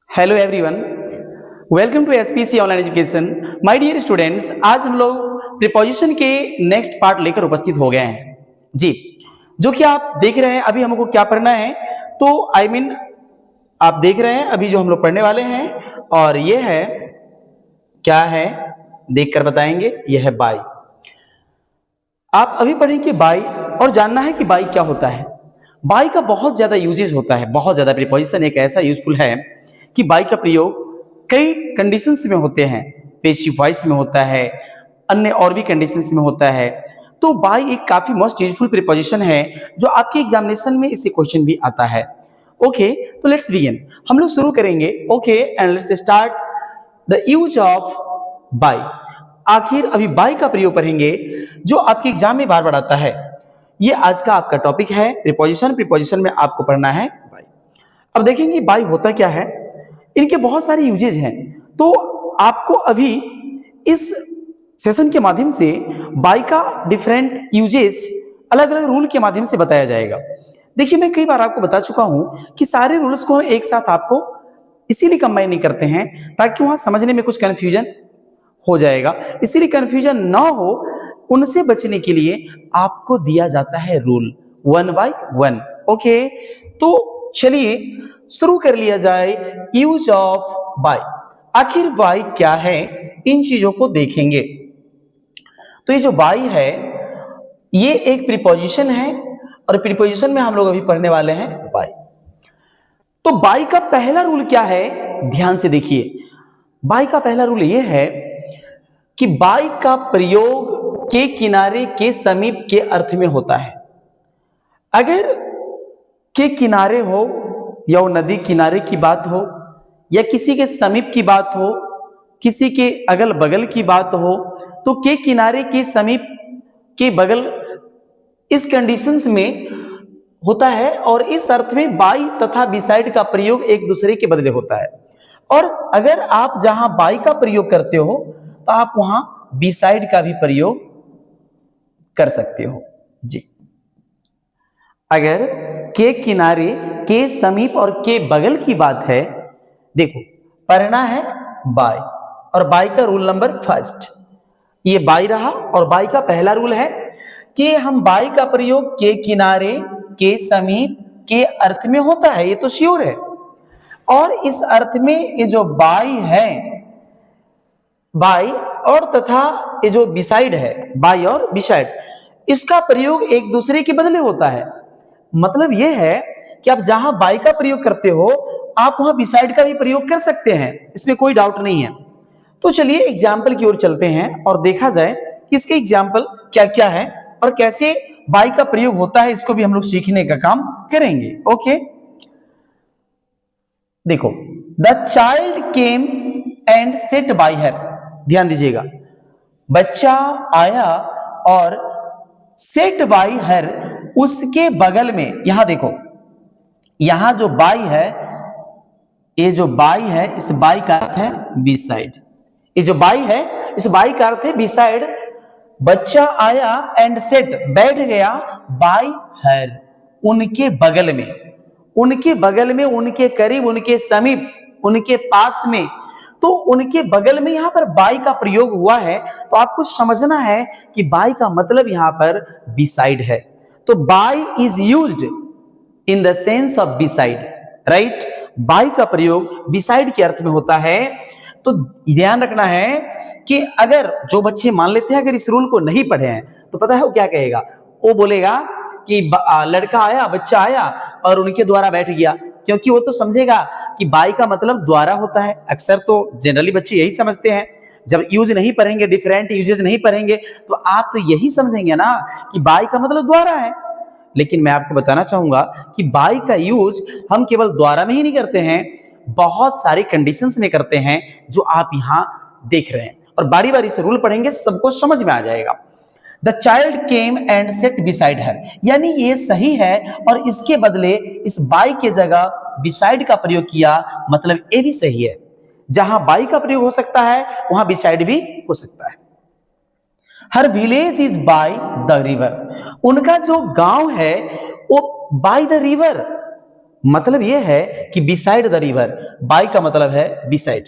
Hello everyone, welcome to SPC online education. My dear students, आज हम लोग preposition के नेक्स्ट पार्ट लेकर उपस्थित हो गए हैं जी। जो कि आप देख रहे हैं अभी हमको क्या पढ़ना है, तो आप देख रहे हैं अभी जो हम लोग पढ़ने वाले हैं, और ये है क्या है देखकर बताएंगे। यह है बाई। आप अभी पढ़ेंगे बाई और जानना है कि बाई क्या होता है। बाई का बहुत ज्यादा यूजेस होता है, बहुत ज्यादा। प्रीपोजिशन एक ऐसा यूजफुल है कि बाई का प्रयोग कई कंडीशंस में होते हैं। पेसिव वॉइस में होता है, अन्य और भी कंडीशंस में होता है। तो बाई एक काफी मोस्ट यूजफुल प्रीपोजिशन है जो आपके एग्जामिनेशन में इससे क्वेश्चन भी आता है। ओके, तो लेट्स बिगिन। हम लोग शुरू करेंगे। Okay, and let's start the use of by. आखिर अभी बाई का प्रयोग करेंगे जो आपके एग्जाम में बार बार आता है। ये आज का आपका टॉपिक है प्रीपोजिशन। प्रीपोजिशन में आपको पढ़ना है बाई। अब देखेंगे बाई होता क्या है। इनके बहुत सारे यूजेज हैं, तो आपको अभी इस सेशन के माध्यम से बाई का डिफरेंट यूजेस अलग अलग रूल के माध्यम से बताया जाएगा। देखिए, मैं कई बार आपको बता चुका हूं कि सारे रूल्स को हम एक साथ आपको इसीलिए कंबाइन नहीं करते हैं ताकि वहां समझने में कुछ कंफ्यूजन हो जाएगा। इसीलिए कंफ्यूजन ना हो, उनसे बचने के लिए आपको दिया जाता है रूल 1 by 1। ओके, तो चलिए शुरू कर लिया जाए यूज ऑफ बाई। आखिर बाई क्या है, इन चीजों को देखेंगे। तो ये जो बाई है ये एक प्रीपोजिशन है, और प्रीपोजिशन में हम लोग अभी पढ़ने वाले हैं बाई। तो बाई का पहला रूल क्या है, ध्यान से देखिए। बाई का पहला रूल ये है कि बाई का प्रयोग के किनारे के समीप के अर्थ में होता है। अगर के किनारे हो या वो नदी किनारे की बात हो, या किसी के समीप की बात हो, किसी के अगल बगल की बात हो, तो के किनारे के समीप के बगल इस कंडीशंस में होता है, और इस अर्थ में बाई तथा बिसाइड का प्रयोग एक दूसरे के बदले होता है। और अगर आप जहां बाई का प्रयोग करते हो तो आप वहां बिसाइड का भी प्रयोग कर सकते हो जी। अगर के किनारे, के समीप और के बगल की बात है, देखो पढ़ना है बाई, और बाई का रूल नंबर फर्स्ट ये बाई रहा। और बाई का पहला रूल है कि हम बाई का प्रयोग के किनारे, के समीप, के अर्थ में होता है, ये तो श्योर है। और इस अर्थ में ये जो बाई है, बाई और तथा ये जो बिसाइड है, बाई और बिसाइड, इसका प्रयोग एक दूसरे के बदले होता है। मतलब यह है कि आप जहां बाई का प्रयोग करते हो आप वहां बिसाइड का भी प्रयोग कर सकते हैं, इसमें कोई डाउट नहीं है। तो चलिए एग्जाम्पल की ओर चलते हैं और देखा जाए कि इसके एग्जाम्पल क्या क्या है और कैसे बाई का प्रयोग होता है, इसको भी हम लोग सीखने का काम करेंगे। ओके, देखो, the child came and set bye हर। ध्यान दीजिएगा, बच्चा आया और सेट बाय हर, उसके बगल में। यहां देखो, यहां जो बाई है, ये जो बाई है, इस बाई का अर्थ है बी साइड। ये जो बाई है, इस बाई का अर्थ है बी साइड। बच्चा आया एंड सेट, बैठ गया, बाई हर, उनके बगल में। उनके बगल में, उनके करीब, उनके समीप, उनके पास में। तो उनके बगल में यहां पर बाई का प्रयोग हुआ है, तो आपको समझना है कि बाई का मतलब यहां पर बिसाइड है। तो by is used in the sense of beside, right. By का प्रयोग बिसाइड के अर्थ में होता है। तो ध्यान रखना है कि अगर जो बच्चे मान लेते हैं अगर इस रूल को नहीं पढ़े हैं, तो पता है वो क्या कहेगा, वो बोलेगा कि लड़का आया, बच्चा आया और उनके द्वारा बैठ गया, क्योंकि वो तो समझेगा कि बाई का मतलब द्वारा होता है। अक्सर तो जनरली बच्चे यही समझते हैं। जब यूज नहीं पढ़ेंगे, डिफरेंट यूजेस नहीं पढ़ेंगे, तो आप तो यही समझेंगे ना कि बाई का मतलब द्वारा है। लेकिन मैं आपको बताना चाहूंगा कि बाई का यूज हम केवल द्वारा में ही नहीं करते हैं, बहुत सारे कंडीशंस में करते हैं जो आप यहां देख रहे हैं। और बारी बारी से रूल पढ़ेंगे, सबको समझ में आ जाएगा। The child came and set beside her, यानी ये सही है, और इसके बदले इस बाई के जगह बिसाइड का प्रयोग किया, मतलब ये भी सही है। जहां बाई का प्रयोग हो सकता है वहां बिसाइड भी हो सकता है। हर village is by the river, उनका जो गांव है वो बाय द रिवर, मतलब यह है कि बिसाइड द रिवर, बाय का मतलब है बिसाइड,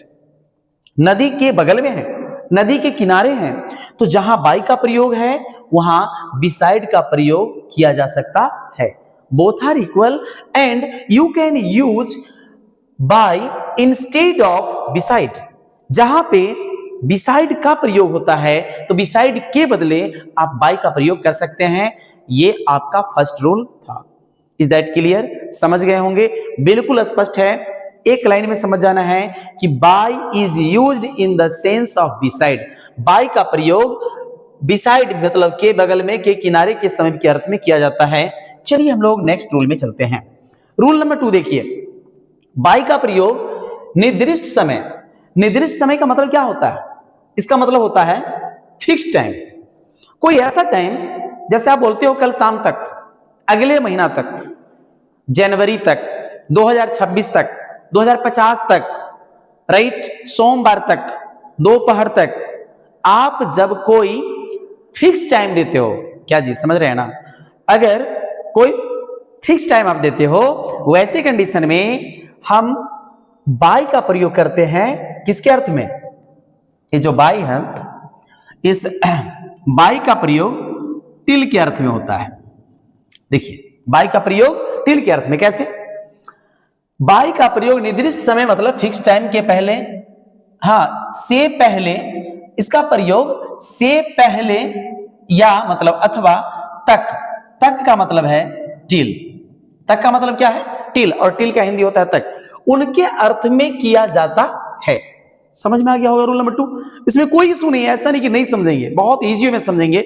नदी के बगल में है, नदी के किनारे हैं, तो जहां बाय का प्रयोग है वहां बिसाइड का प्रयोग किया जा सकता है। Both are equal and you can use by instead of beside. जहां पे बिसाइड का प्रयोग होता है तो बिसाइड के बदले आप बाय का प्रयोग कर सकते हैं। ये आपका फर्स्ट रूल था। Is that clear? समझ गए होंगे, बिल्कुल स्पष्ट है। एक लाइन में समझ जाना है कि by is used in the sense of beside. By का प्रयोग बिसाइड मतलब के बगल में, के किनारे, के समीप के अर्थ में किया जाता है। चलिए हम लोग नेक्स्ट रूल में चलते हैं। रूल नंबर 2 देखिए, बाय का प्रयोग निर्दिष्ट समय। निर्दिष्ट समय का मतलब क्या होता है? इसका मतलब होता है फिक्स टाइम। कोई ऐसा टाइम, जैसे आप बोलते हो कल शाम तक, अगले महीना तक, जनवरी तक, 2026 तक, 2050 तक, राइट, सोमवार तक, दोपहर तक। आप जब कोई फिक्स टाइम देते हो, क्या जी समझ रहे हैं ना? अगर कोई फिक्स टाइम आप देते हो, वैसे कंडीशन में हम बाय का प्रयोग करते हैं। किसके अर्थ में? ये जो बाय है, इस बाय का प्रयोग टिल के अर्थ में होता है। देखिए, बाय का प्रयोग टिल के अर्थ में कैसे? बाय का प्रयोग निर्दिष्ट समय मतलब फिक्स टाइम के पहले, से पहले, इसका प्रयोग से पहले या मतलब अथवा तक। तक का मतलब है टिल। तक का मतलब क्या है? टिल, और टिल का हिंदी होता है तक। उनके अर्थ में किया जाता है। समझ में आ गया होगा रूल नंबर 2? इसमें कोई इशू नहीं है, ऐसा नहीं कि नहीं समझेंगे, बहुत इजी में समझेंगे।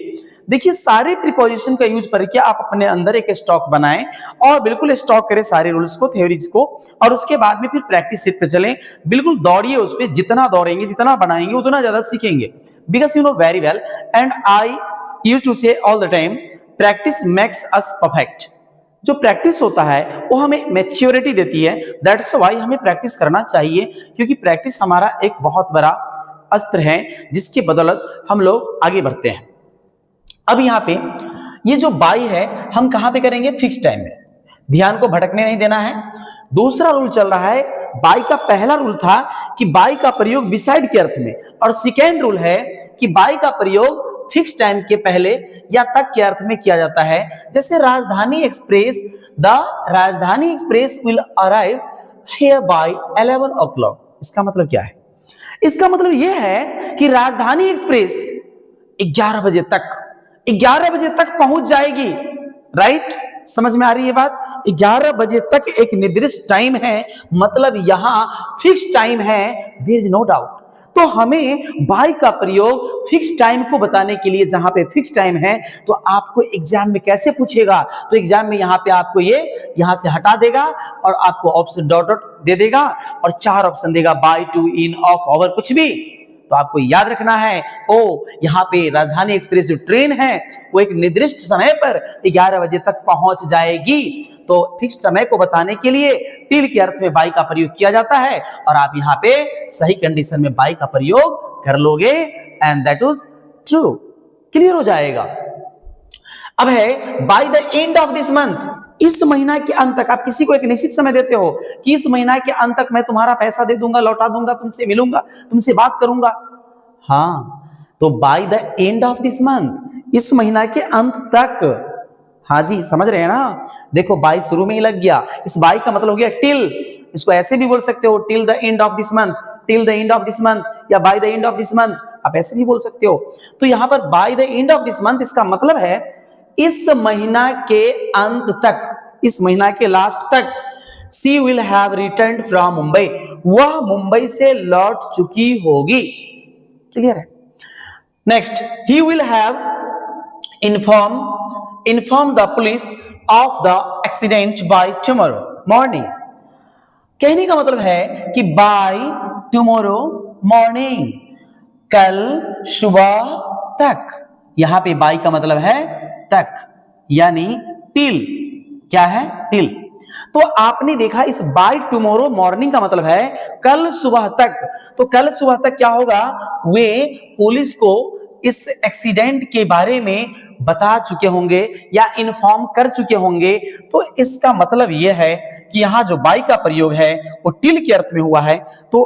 देखिए, सारे प्रीपोजिशन का यूज करके आप अपने अंदर एक स्टॉक बनाएं और बिल्कुल स्टॉक करें सारे रूल्स को, थ्योरीज को, और उसके बाद में फिर प्रैक्टिस सीट पे चलें। बिल्कुल दौड़िए उस पे, जितना दौड़ेंगे, जितना बनाएंगे, उतना ज्यादा सीखेंगे। Because you know very well and I use to say all the time, practice makes us perfect. जो प्रैक्टिस होता है वो हमें मैच्योरिटी देती है। दैट्स व्हाई हमें प्रैक्टिस करना चाहिए, क्योंकि प्रैक्टिस हमारा एक बहुत बड़ा अस्त्र है जिसके बदौलत हम लोग आगे बढ़ते हैं। अब यहाँ पे ये जो बाय है हम कहां पे करेंगे? फिक्स टाइम में। ध्यान को भटकने नहीं देना है। दूसरा रूल चल रहा है, बाय का पहला रूल था कि बाय का प्रयोग बिसाइड के अर्थ में, और सेकेंड रूल है कि बाय का प्रयोग फिक्स टाइम के पहले या तक के अर्थ में किया जाता है। जैसे राजधानी एक्सप्रेस, द राजधानी express will arrive here bye 11 o'clock। इसका मतलब क्या है? इसका मतलब यह है कि राजधानी एक्सप्रेस 11 बजे तक पहुंच जाएगी। राइट? समझ में आ रही है बात? 11 बजे तक एक निर्दिष्ट टाइम है, मतलब यहां फिक्स टाइम है, देयर इज नो डाउट। तो हमें बाय का प्रयोग फिक्स टाइम को बताने के लिए, जहां पे फिक्स टाइम है, तो आपको एग्जाम में कैसे पूछेगा? तो एग्जाम में यहां पे आपको ये यहां से हटा देगा और आपको ऑप्शन डॉट डॉट दे देगा और 4 ऑप्शन देगा, by, to, in, of, over, कुछ भी। तो आपको याद रखना है, यहाँ पे राजधानी एक्सप्रेस जो ट्रेन है वो एक निर्दिष्ट समय पर 11 बजे तक पहुंच जाएगी। तो फिक्स समय को बताने के लिए टिल के अर्थ में बाय का प्रयोग किया जाता है, और आप यहाँ पे सही कंडीशन में बाय का प्रयोग कर लोगे and that is true. Clear हो जाएगा। अब है bye the end of this month, इस महीना के अंत तक। आप किसी को एक निश्चित समय देते हो कि इस महीना के अंत तक मैं तुम्हारा पैसा दे दूंगा, लौटा दूंगा, तुमसे मिलूंगा, तुमसे बात करूंगा। तो bye the end of this month, इस महीना के अंत तक। हाँ जी, समझ रहे हैं ना? देखो, बाय शुरू में ही लग गया, इस बाय का मतलब हो गया टिल। इसको ऐसे भी बोल सकते हो, till the end of this month, till the end of this month, या by the end of this month, आप ऐसे भी बोल सकते हो। तो यहां पर by the end of this month, इसका मतलब है इस महीना के अंत तक, इस महीना के लास्ट तक, she will have returned from Mumbai, वह मुंबई से लौट चुकी होगी। क्लियर है? Next, he will have inform the police of the accident by tomorrow morning। कहने का मतलब है कि by tomorrow morning, कल सुबह तक। यहां पे by का मतलब है तक, यानी till। क्या है? till। तो आपने देखा इस बाय टुमारो मॉर्निंग का मतलब है कल सुबह तक। तो कल सुबह तक क्या होगा? वे पुलिस को इस एक्सीडेंट के बारे में बता चुके होंगे या इन्फॉर्म कर चुके होंगे। तो इसका मतलब यह है कि यहां जो बाई का प्रयोग है वो टिल के अर्थ में हुआ है। तो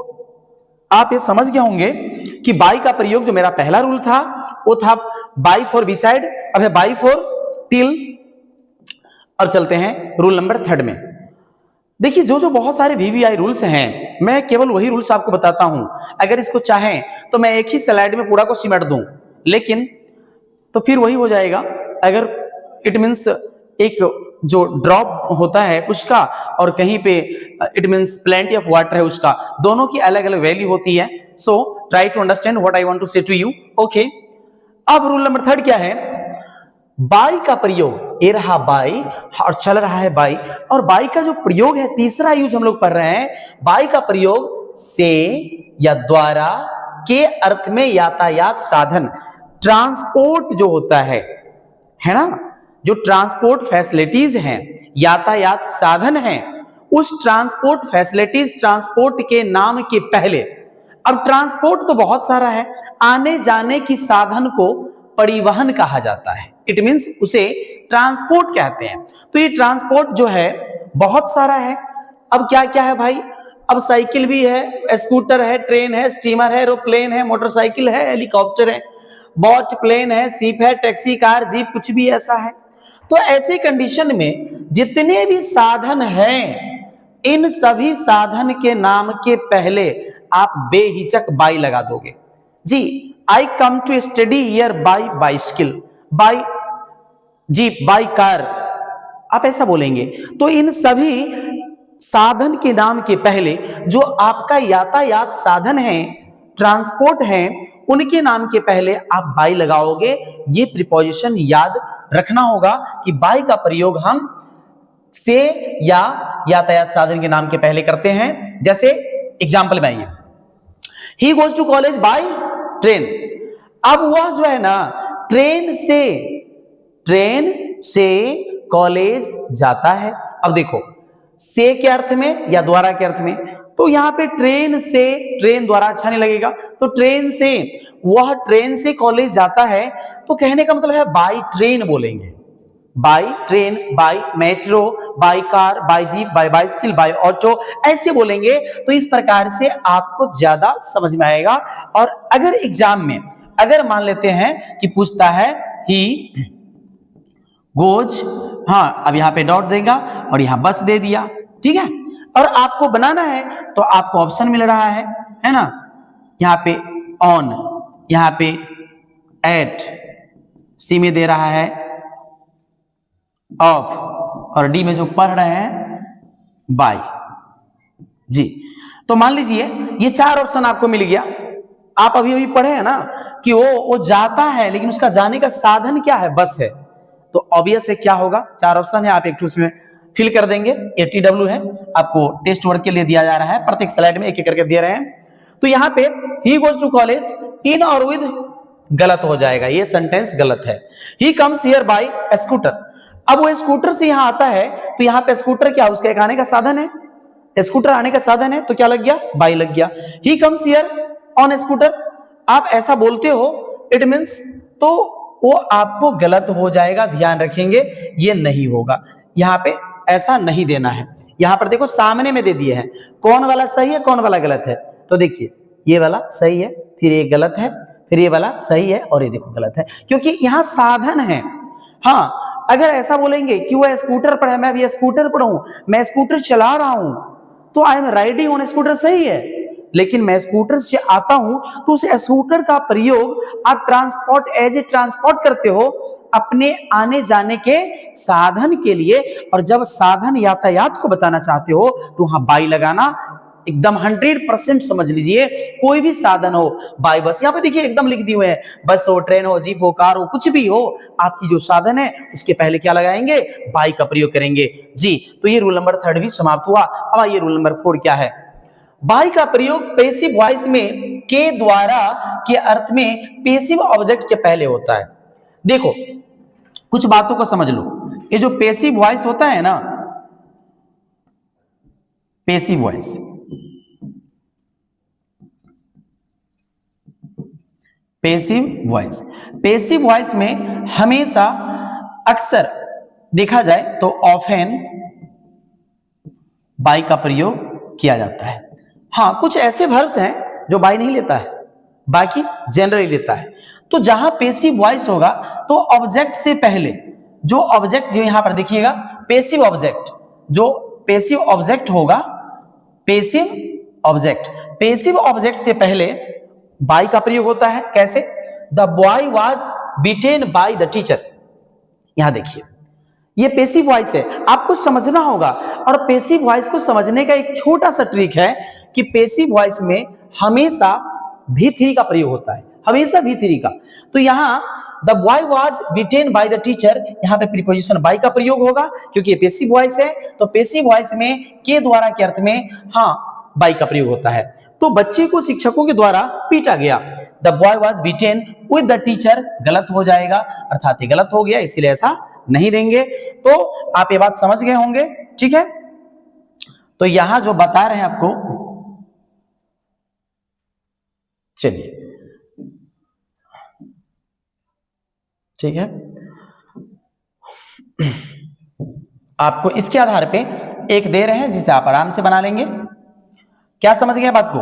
आप ये समझ गए होंगे कि बाई का प्रयोग जो मेरा पहला रूल था वो था बाई फॉर बिसाइड, अब है बाई फॉर टिल। अब चलते हैं रूल नंबर 3 में। देखिए जो जो बहुत सारे वीवीआई रूल्स हैं, मैं केवल वही रूल्स आपको बताता हूं। अगर इसको चाहें तो मैं एक ही स्लाइड में पूरा को सिमट दूं, लेकिन तो फिर वही हो जाएगा। अगर इट मीन्स एक जो ड्रॉप होता है उसका और कहीं पे it means plenty of water है उसका, दोनों की अलग अलग वैल्यू होती है। So try to understand what I want to say to you. Okay, अब रूल नंबर 3 क्या है? बाई का प्रयोग, ये रहा बाई और चल रहा है बाई, और बाई का जो प्रयोग है तीसरा यूज हम लोग पढ़ रहे हैं। बाई का प्रयोग से या द्वारा के अर्थ में यातायात साधन, ट्रांसपोर्ट जो होता है ना, जो ट्रांसपोर्ट फैसिलिटीज हैं, यातायात साधन हैं, उस ट्रांसपोर्ट फैसिलिटीज ट्रांसपोर्ट के नाम के पहले, अब ट्रांसपोर्ट तो बहुत सारा है, आने जाने की साधन को परिवहन कहा जाता है। इट मींस उसे ट्रांसपोर्ट कहते हैं। तो ये ट्रांसपोर्ट जो है बहुत सारा है। अब क्या क्या है भाई? अब साइकिल भी है, स्कूटर है, ट्रेन है, स्टीमर है, एरोप्लेन है, मोटरसाइकिल है, हेलीकॉप्टर है, बोट प्लेन है, शिप है, टैक्सी, कार, जीप, कुछ भी ऐसा है। तो ऐसे कंडीशन में जितने भी साधन हैं, इन सभी साधन के नाम के पहले आप बेहिचक बाई लगा दोगे। जी, I come to study here by bicycle, by jeep, by car, आप ऐसा बोलेंगे। तो इन सभी साधन के नाम के पहले जो आपका यातायात साधन है, ट्रांसपोर्ट है, उनके नाम के पहले आप बाई लगाओगे। ये प्रीपोजिशन याद रखना होगा कि बाई का प्रयोग हम से या यातायात साधन के नाम के पहले करते हैं। जैसे एग्जांपल में आइए, he goes to college by train. अब वह जो है ना ट्रेन से कॉलेज जाता है। अब देखो से के अर्थ में या द्वारा के अर्थ में, तो यहां पे ट्रेन से, ट्रेन द्वारा अच्छा नहीं लगेगा, तो ट्रेन से, वह ट्रेन से कॉलेज जाता है। तो कहने का मतलब है बाय ट्रेन बोलेंगे, by train, by metro, by car, by jeep, by bicycle, by auto, ऐसे बोलेंगे। तो इस प्रकार से आपको ज्यादा समझ में आएगा। और अगर एग्जाम में अगर मान लेते हैं कि पूछता है ही गोज, हाँ, अब यहां पे डॉट देगा और यहां बस दे दिया, ठीक है, और आपको बनाना है तो आपको ऑप्शन मिल रहा है ना, यहां पे ऑन, यहां पे एट, सी में दे रहा है ऑफ, और डी में जो पढ़ रहे हैं बाय। जी, तो मान लीजिए ये 4 ऑप्शन आपको मिल गया। आप अभी अभी पढ़े हैं ना कि वो जाता है, लेकिन उसका जाने का साधन क्या है? बस है। तो ऑब्वियस है क्या होगा? 4 ऑप्शन है, आप एक उसमें फिल कर देंगे। ATW है, आपको टेस्ट वर्क के लिए दिया जा रहा है, प्रत्येक स्लाइड में एक एक करके दे रहे हैं। तो यहां पे he goes to college in और विद गलत हो जाएगा, ये सेंटेंस गलत है। He comes here by scooter. अब वो स्कूटर से यहां आता है, तो यहां पे स्कूटर क्या, उसका एक आने का साधन है, स्कूटर आने का साधन है, तो क्या लग गया? बाय लग गया। ही कम्स हियर ऑन स्कूटर, आप ऐसा बोलते हो, इट मींस, तो वो आपको गलत हो जाएगा, ध्यान रखेंगे, ये नहीं होगा। यहां पे ऐसा नहीं देना है। यहां पर देखो सामने में दे दिए हैं, कौन वाला सही है, कौन वाला गलत है। तो देखिए ये वाला सही है, फिर ये गलत है, फिर ये वाला सही है, और ये देखो गलत है, क्योंकि यहां साधन है। हाँ, अगर ऐसा बोलेंगे कि वह स्कूटर पर है, मैं भी स्कूटर पर हूं, मैं स्कूटर चला रहा हूं, तो I am riding on scooter, सही है। लेकिन मैं स्कूटर से आता हूं, तो उस स्कूटर का प्रयोग आप ट्रांसपोर्ट, एज ए ट्रांसपोर्ट करते हो अपने आने जाने के साधन के लिए। और जब साधन यातायात को बताना चाहते हो तो वहां बाई लगाना एकदम 100% समझ लीजिए। कोई भी साधन हो, बाई बस, यहां पे देखिए एकदम लिख दिए हुए हैं, बस हो, ट्रेन हो, जीप हो, कार हो, कुछ भी हो, आपकी जो साधन है उसके पहले क्या लगाएंगे? बाई का प्रयोग करेंगे। जी, तो ये रूल नंबर 3 भी समाप्त हुआ। अब आइए रूल नंबर 4 क्या है? बाई का प्रयोग पैसिव वॉइस में के द्वारा के अर्थ में पैसिव ऑब्जेक्ट के पहले होता है। देखो कुछ बातों को समझ लो, ये जो पैसिव वॉइस होता है ना, passive voice, passive voice, passive voice में हमेशा, अक्सर देखा जाए तो ऑफेन बाई का प्रयोग किया जाता है। हाँ, कुछ ऐसे वर्ब्स हैं जो बाई नहीं लेता है, बाकी जनरली लेता है। तो जहां पेसिव वॉइस होगा तो ऑब्जेक्ट से पहले जो ऑब्जेक्ट, जो यहां पर देखिएगा पेसिव ऑब्जेक्ट, जो पेसिव ऑब्जेक्ट होगा, पेसिव ऑब्जेक्ट से पहले बाई का प्रयोग होता है। कैसे? The boy was beaten by the teacher. यहां देखिए, ये पेसिव वॉइस है, आपको समझना होगा। और पेसिव वॉइस को समझने का एक छोटा सा ट्रिक है कि पेसिव वॉइस में हमेशा V3 का प्रयोग होता है, हमेशा V3 का। तो यहां the boy was beaten by the teacher, यहां पे प्रीपोजिशन बाय का प्रयोग होगा क्योंकि ये पेसिव वॉइस है। तो पेसिव वॉइस में के द्वारा के अर्थ में हाँ बाय का प्रयोग होता है। तो बच्चे को शिक्षकों के द्वारा पीटा गया, the boy was beaten with the teacher, गलत हो जाएगा, अर्थात ये गलत हो गया, इसीलिए ऐसा नहीं देंगे। तो आप ये बात समझ गए होंगे, ठीक है। तो यहां जो बता रहे हैं आपको, चलिए ठीक है, आपको इसके आधार पे एक दे रहे हैं जिसे आप आराम से बना लेंगे। क्या समझ गए बात को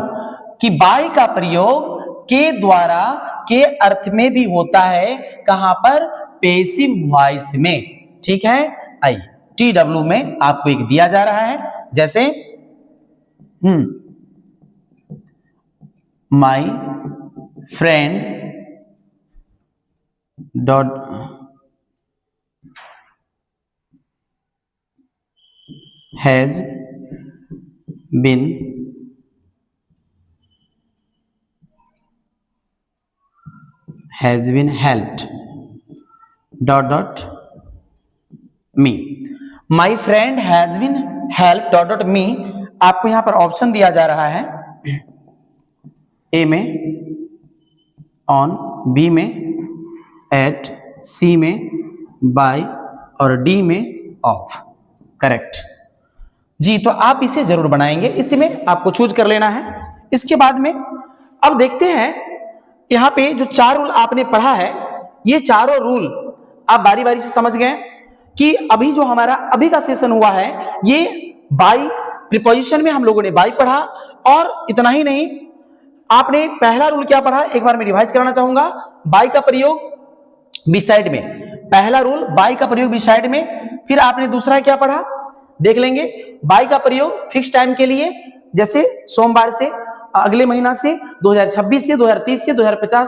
कि बाय का प्रयोग के द्वारा के अर्थ में भी होता है, कहां पर? पेसिव वॉइस में, ठीक है। आइए TW में आपको एक दिया जा रहा है, जैसे my friend dot has been helped dot dot me. My friend has been help dot dot me. आपको यहां पर ऑप्शन दिया जा रहा है, ए में ऑन, बी में एट, सी में बाय और डी में ऑफ। करेक्ट जी। तो आप इसे जरूर बनाएंगे, इसमें आपको चूज कर लेना है। इसके बाद में अब देखते हैं, यहां पे जो 4 रूल आपने पढ़ा है, ये चारों रूल आप बारी बारी से समझ गए कि अभी जो हमारा अभी का सेशन हुआ है, ये बाय प्रीपोजिशन में हम लोगों ने बाय पढ़ा। और इतना ही नहीं, आपने पहला रूल क्या पढ़ा, एक बार मैं रिवाइज कराना चाहूंगा। बाय का प्रयोग बिसाइड में, पहला रूल बाय का प्रयोग बिसाइड में। फिर आपने दूसरा क्या पढ़ा, देख लेंगे। बाय का प्रयोग फिक्स टाइम के लिए, जैसे सोमवार से अगले महीना से 2026 से 2030 से 2050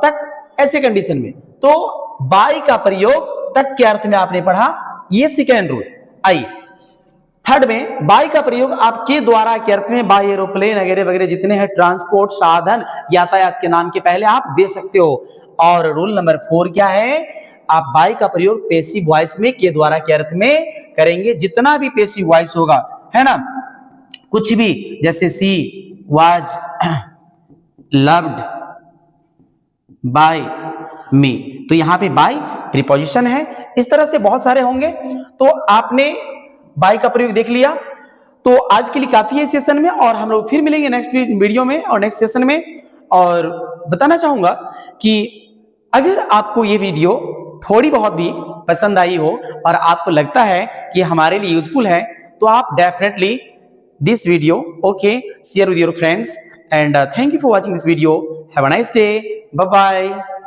तक, ऐसे कंडीशन में। तो बाय का प्रयोग तक के अर्थ में आपने पढ़ा, ये सेकेंड रूल। आइए थर्ड में, बाय का प्रयोग आपके द्वारा के अर्थ में, बाय एरोप्लेन वगैरह वगैरह जितने हैं ट्रांसपोर्ट साधन, यातायात के नाम के पहले आप दे सकते हो। और रूल नंबर 4 क्या है, आप बाय का प्रयोग पेसिव वॉइस में के द्वारा के अर्थ में करेंगे। जितना भी पेसिव वॉइस होगा, है ना, कुछ भी, जैसे सी वाज लव्ड बाय मी, तो यहां पे बाय प्रीपोजिशन है। इस तरह से बहुत सारे होंगे। तो आपने बाय का प्रयोग देख लिया। तो आज के लिए काफी है सेशन में, और हम लोग फिर मिलेंगे नेक्स्ट वीडियो में और नेक्स्ट सेशन में। और बताना चाहूंगा कि अगर आपको ये वीडियो थोड़ी बहुत भी पसंद आई हो और आपको लगता है कि हमारे लिए यूजफुल है, तो आप definitely this video, okay, share with your friends, and thank you for watching this video. Have a nice day. Bye bye.